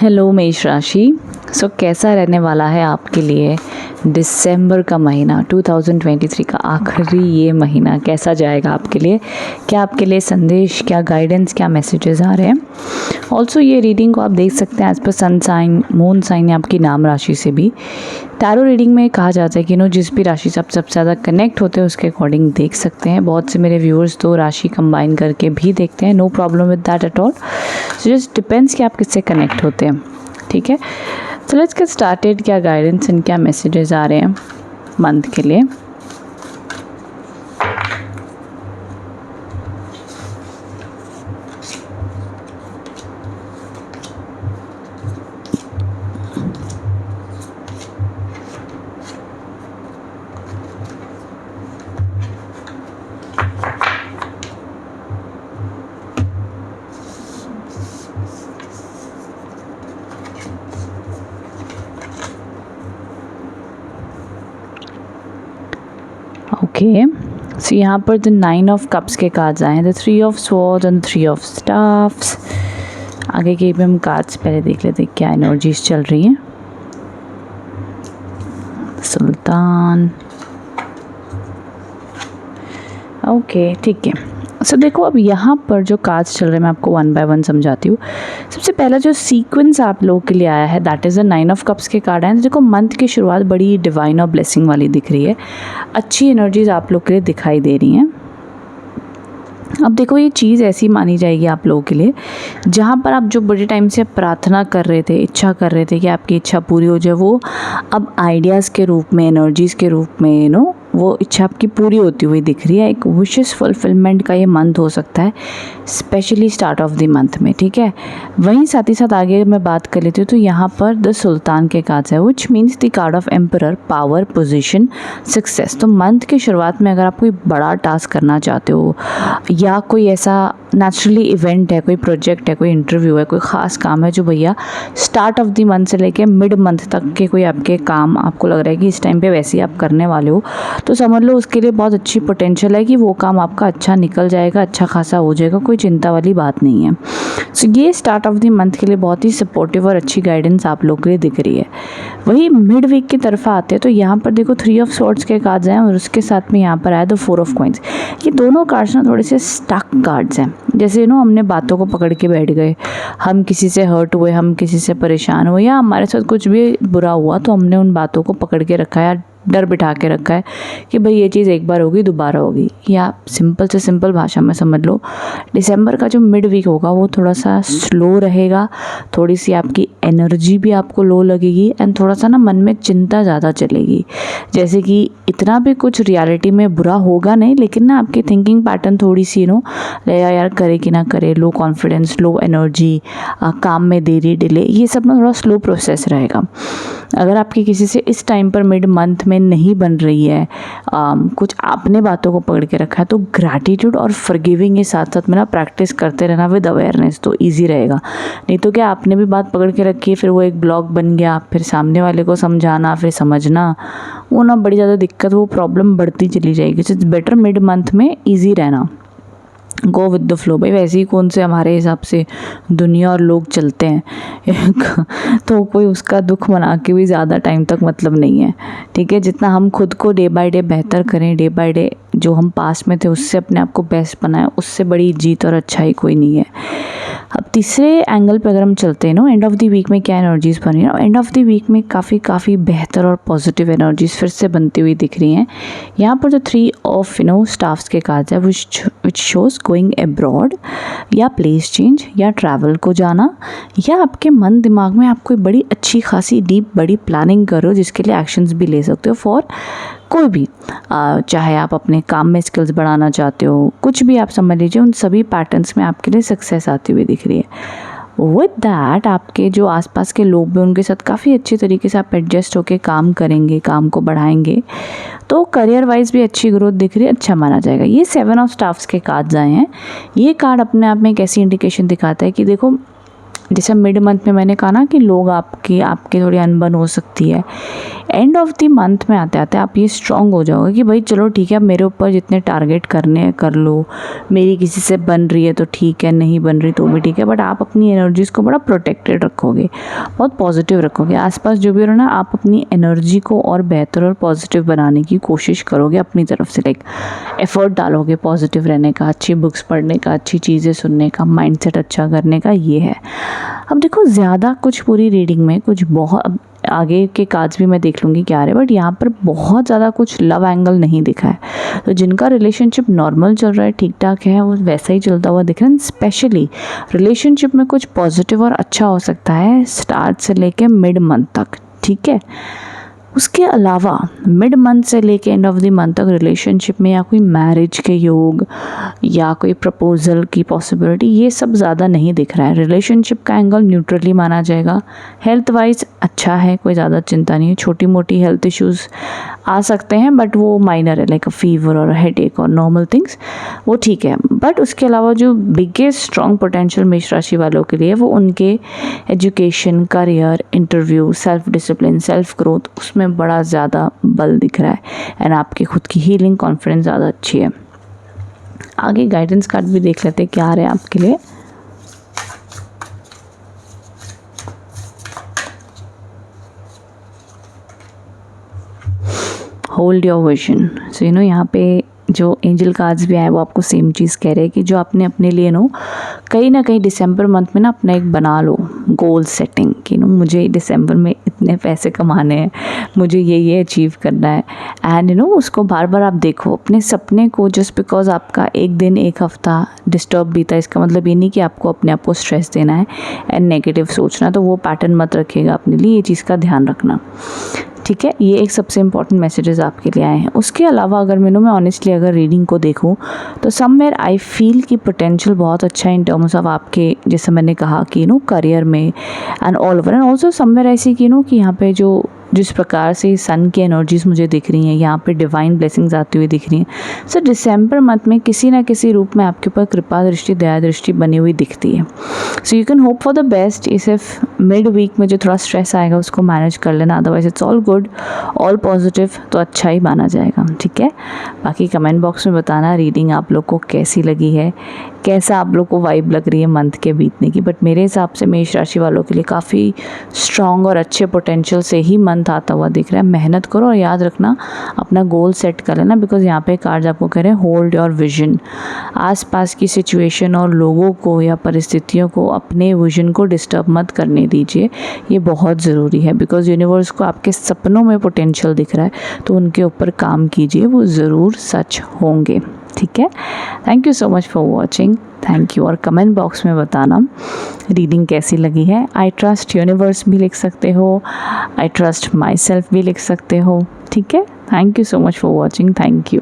Hello मेष राशि। कैसा रहने वाला है आपके लिए दिसंबर का महीना 2023 का आखिरी ये महीना कैसा जाएगा आपके लिए? क्या आपके लिए संदेश, क्या गाइडेंस, क्या मैसेजेस आ रहे हैं? ऑल्सो ये रीडिंग को आप देख सकते हैं as per sun sign, moon sign या आपकी नाम राशि से भी। टैरो रीडिंग में कहा जाता है कि जिस भी राशि से आप सबसे ज़्यादा कनेक्ट होते हैं उसके अकॉर्डिंग देख सकते हैं। बहुत से मेरे व्यूअर्स दो राशि कंबाइन करके भी देखते हैं, no problem with that at all. So just depends कि आप किससे कनेक्ट होते हैं, ठीक है। तो लेट्स गेट स्टार्टेड। क्या गाइडेंस एंड क्या मैसेजेस आ रहे हैं मंथ के लिए? ओके, सो यहाँ पर द 9 ऑफ कप्स के कार्ड्स आए हैं, the 3 of swords and 3 of staffs. आगे के भी हम कार्ड्स पहले देख लेते हैं क्या एनर्जीज चल रही हैं। सुल्तान, ओके ठीक है। सो देखो, अब यहाँ पर जो कार्ड्स चल रहे हैं मैं आपको वन बाय वन समझाती हूँ। सबसे पहला जो सीक्वेंस आप लोगों के लिए आया है that is the 9 of cups के कार्ड हैं। देखो, मंथ की शुरुआत बड़ी डिवाइन और ब्लेसिंग वाली दिख रही है। अच्छी एनर्जीज आप लोग के लिए दिखाई दे रही हैं। अब देखो, ये चीज़ ऐसी मानी जाएगी आप लोगों के लिए जहाँ पर आप जो बड़े टाइम से प्रार्थना कर रहे थे, इच्छा कर रहे थे कि आपकी इच्छा पूरी हो जाए, वो अब आइडियाज़ के रूप में, एनर्जीज़ के रूप में वो इच्छा आपकी पूरी होती हुई दिख रही है। एक विशेस फुलफिलमेंट का ये मंथ हो सकता है, specially start of the month में, ठीक है। वहीं साथ ही साथ आगे मैं बात कर लेती हूँ तो यहाँ पर द सुल्तान के कार्ड्स है, which means the card of emperor, power, position, success. तो मंथ की शुरुआत में अगर आप कोई बड़ा टास्क करना चाहते हो या कोई ऐसा नेचुरली इवेंट है, कोई प्रोजेक्ट है, कोई इंटरव्यू है, कोई ख़ास काम है जो भैया स्टार्ट ऑफ द मंथ से लेके मिड मंथ तक के कोई आपके काम आपको लग रहा है कि इस टाइम पे वैसे ही आप करने वाले हो, तो समझ लो उसके लिए बहुत अच्छी पोटेंशियल है कि वो काम आपका अच्छा निकल जाएगा, अच्छा खासा हो जाएगा, कोई चिंता वाली बात नहीं है। सो ये स्टार्ट ऑफ द मंथ के लिए बहुत ही सपोर्टिव और अच्छी गाइडेंस आप लोग के लिए दिख रही है। वही मिड वीक की तरफ आते हैं तो यहाँ पर देखो 3 ऑफ स्वॉर्ड्स के कार्ड्स हैं और उसके साथ में यहाँ पर आया द 4 ऑफ कॉइंस। ये दोनों कार्ड्स ना थोड़े से स्टक कार्ड्स हैं, जैसे हमने बातों को पकड़ के बैठ गए, हम किसी से हर्ट हुए, हम किसी से परेशान हुए या हमारे साथ कुछ भी बुरा हुआ तो हमने उन बातों को पकड़ के रखा है, डर बिठा के रखा है कि भाई ये चीज़ एक बार होगी दोबारा होगी। या सिंपल से सिंपल भाषा में समझ लो, दिसंबर का जो मिड वीक होगा वो थोड़ा सा स्लो रहेगा, थोड़ी सी आपकी एनर्जी भी आपको लो लगेगी एंड थोड़ा सा मन में चिंता ज़्यादा चलेगी। जैसे कि इतना भी कुछ रियलिटी में बुरा होगा नहीं, लेकिन आपकी थिंकिंग पैटर्न थोड़ी सी रहेगा, यार करे कि ना करे, लो कॉन्फिडेंस, लो एनर्जी, काम में देरी, डिले, ये सब थोड़ा स्लो प्रोसेस रहेगा। अगर आपकी किसी से इस टाइम पर मिड मंथ में नहीं बन रही है, कुछ आपने बातों को पकड़ के रखा है, तो ग्रैटिट्यूड और फॉरगिविंग के साथ साथ में प्रैक्टिस करते रहना विद अवेयरनेस, तो ईजी रहेगा। नहीं तो क्या, आपने भी बात पकड़ के रखी है, फिर वो एक ब्लॉक बन गया, फिर सामने वाले को समझाना, फिर समझना, वो बड़ी ज़्यादा दिक्कत, वो प्रॉब्लम बढ़ती चली जाएगी। इट्स बेटर मिड मंथ में ईजी रहना, गो विद द फ्लो। भाई वैसे ही कौन से हमारे हिसाब से दुनिया और लोग चलते हैं तो कोई उसका दुख मना के भी ज़्यादा टाइम तक मतलब नहीं है, ठीक है। जितना हम खुद को डे बाय डे बेहतर करें, डे बाय डे जो हम पास में थे उससे अपने आप को बेस्ट बनाएं, उससे बड़ी जीत और अच्छाई कोई नहीं है। अब तीसरे एंगल पे अगर हम चलते हैं एंड ऑफ द वीक में क्या एनर्जीज बन रही है, एंड ऑफ द वीक में काफ़ी बेहतर और पॉजिटिव एनर्जीज फिर से बनती हुई दिख रही हैं। यहाँ पर जो 3 ऑफ स्टाफ्स के कार्ड्स है विच शोज गोइंग अब्रॉड, या प्लेस चेंज, या ट्रैवल को जाना, या आपके मन दिमाग में आप कोई बड़ी अच्छी खासी डीप बड़ी प्लानिंग कर रहे हो जिसके लिए एक्शंस भी ले सकते हो फॉर कोई भी, चाहे आप अपने काम में स्किल्स बढ़ाना चाहते हो, कुछ भी आप समझ लीजिए, उन सभी पैटर्न्स में आपके लिए सक्सेस आती हुई दिख रही है। विद दैट आपके जो आसपास के लोग भी उनके साथ काफ़ी अच्छी तरीके से आप एडजस्ट होकर काम करेंगे, काम को बढ़ाएंगे, तो करियर वाइज भी अच्छी ग्रोथ दिख रही है, अच्छा माना जाएगा। ये 7 ऑफ स्टाफ्स के कार्ड्स आए हैं। ये कार्ड अपने आप में एक ऐसी इंडिकेशन दिखाता है कि देखो जैसे मिड मंथ में मैंने कहा ना कि लोग आपके थोड़ी अनबन हो सकती है, एंड ऑफ द मंथ में आते आते आप ये स्ट्रांग हो जाओगे कि भाई चलो ठीक है, अब मेरे ऊपर जितने टारगेट करने हैं कर लो, मेरी किसी से बन रही है तो ठीक है, नहीं बन रही तो भी ठीक है, बट आप अपनी एनर्जीज़ को बड़ा प्रोटेक्टेड रखोगे, बहुत पॉजिटिव रखोगे। आसपास जो भी हो रहा ना, आप अपनी एनर्जी को और बेहतर और पॉजिटिव बनाने की कोशिश करोगे अपनी तरफ से, लाइक एफर्ट डालोगे पॉजिटिव रहने का, अच्छी बुक्स पढ़ने का, अच्छी चीज़ें सुनने का, माइंडसेट अच्छा करने का, ये है। अब देखो ज़्यादा कुछ पूरी रीडिंग में कुछ बहुत आगे के कार्ड्स भी मैं देख लूँगी क्या रहे, बट यहाँ पर बहुत ज़्यादा कुछ लव एंगल नहीं दिखा है। तो जिनका रिलेशनशिप नॉर्मल चल रहा है, ठीक ठाक है, वो वैसा ही चलता हुआ दिख रहा है। स्पेशली रिलेशनशिप में कुछ पॉजिटिव और अच्छा हो सकता है स्टार्ट से लेके मिड मंथ तक, ठीक है। उसके अलावा मिड मंथ से लेके एंड ऑफ द मंथ तक रिलेशनशिप में या कोई मैरिज के योग या कोई प्रपोजल की पॉसिबिलिटी, ये सब ज़्यादा नहीं दिख रहा है। रिलेशनशिप का एंगल न्यूट्रली माना जाएगा। हेल्थ वाइज अच्छा है, कोई ज़्यादा चिंता नहीं है। छोटी मोटी हेल्थ इश्यूज़ आ सकते हैं बट वो माइनर है, लाइक अ फीवर और हेडेक और नॉर्मल थिंग्स, वो ठीक है। बट उसके अलावा जो बिगेस्ट स्ट्रॉन्ग पोटेंशियल मेष राशि वालों के लिए वो उनके education, career, interview, self discipline, self growth, उसमें बड़ा ज़्यादा बल दिख रहा है। एंड आपकी खुद की हीलिंग, कॉन्फिडेंस ज़्यादा अच्छी है। आगे गाइडेंस कार्ड भी देख लेते हैं क्या आ रहे हैं आपके लिए। Hold your vision. सो यहाँ पे जो एंजल कार्ड्स भी आए वो आपको सेम चीज़ कह रहे हैं कि जो आपने अपने लिए कहीं ना कहीं दिसंबर मंथ में अपना एक बना लो गोल सेटिंग कि मुझे दिसंबर में इतने पैसे कमाने हैं, मुझे ये अचीव करना है। एंड उसको बार बार आप देखो अपने सपने को। जस्ट बिकॉज आपका एक दिन, एक हफ्ता डिस्टर्ब बीता, इसका मतलब ये नहीं कि आपको अपने आप को स्ट्रेस देना है एंड नेगेटिव सोचना, तो वो पैटर्न मत रखिएगा अपने लिए, ये चीज़ का ध्यान रखना, ठीक है। ये एक सबसे इम्पॉर्टेंट मैसेजेस आपके लिए आए हैं। उसके अलावा अगर मैं ऑनेस्टली अगर रीडिंग को देखूं तो समवेयर आई फील कि पोटेंशियल बहुत अच्छा है इन टर्म्स ऑफ आपके, जैसे मैंने कहा कि करियर में and all over. And also somewhere ऐसी कि कि यहाँ पे जिस प्रकार से सन की एनर्जीज मुझे दिख रही हैं, यहाँ पे डिवाइन ब्लेसिंग्स आती हुई दिख रही हैं। सो दिसंबर मंथ में किसी ना किसी रूप में आपके ऊपर कृपा दृष्टि, दया दृष्टि बनी हुई दिखती है। So you can hope for the best. सिर्फ मिड वीक में जो थोड़ा स्ट्रेस आएगा उसको मैनेज कर लेना, otherwise it's all good, all positive, तो अच्छा ही माना जाएगा, ठीक है। बाकी कमेंट बॉक्स में बताना रीडिंग आप लोग को कैसी लगी है, कैसा आप लोग को वाइब लग रही है मंथ के बीतने की। बट मेरे हिसाब से मेष राशि वालों के लिए काफ़ी स्ट्रॉन्ग और अच्छे पोटेंशियल से ही मंथ आता हुआ दिख रहा है। मेहनत करो और याद रखना अपना गोल सेट कर लेना, बिकॉज यहाँ पे कार्ड्स आपको कह रहे हैं होल्ड योर विजन। आसपास की सिचुएशन और लोगों को या परिस्थितियों को अपने विजन को डिस्टर्ब मत करने दीजिए, ये बहुत ज़रूरी है। बिकॉज यूनिवर्स को आपके सपनों में पोटेंशियल दिख रहा है, तो उनके ऊपर काम कीजिए, वो ज़रूर सच होंगे, ठीक है। Thank you so much for watching, thank you. और कमेंट बॉक्स में बताना रीडिंग कैसी लगी है। आई ट्रस्ट यूनिवर्स भी लिख सकते हो, आई ट्रस्ट माई सेल्फ भी लिख सकते हो, ठीक है। Thank you so much for watching, thank you.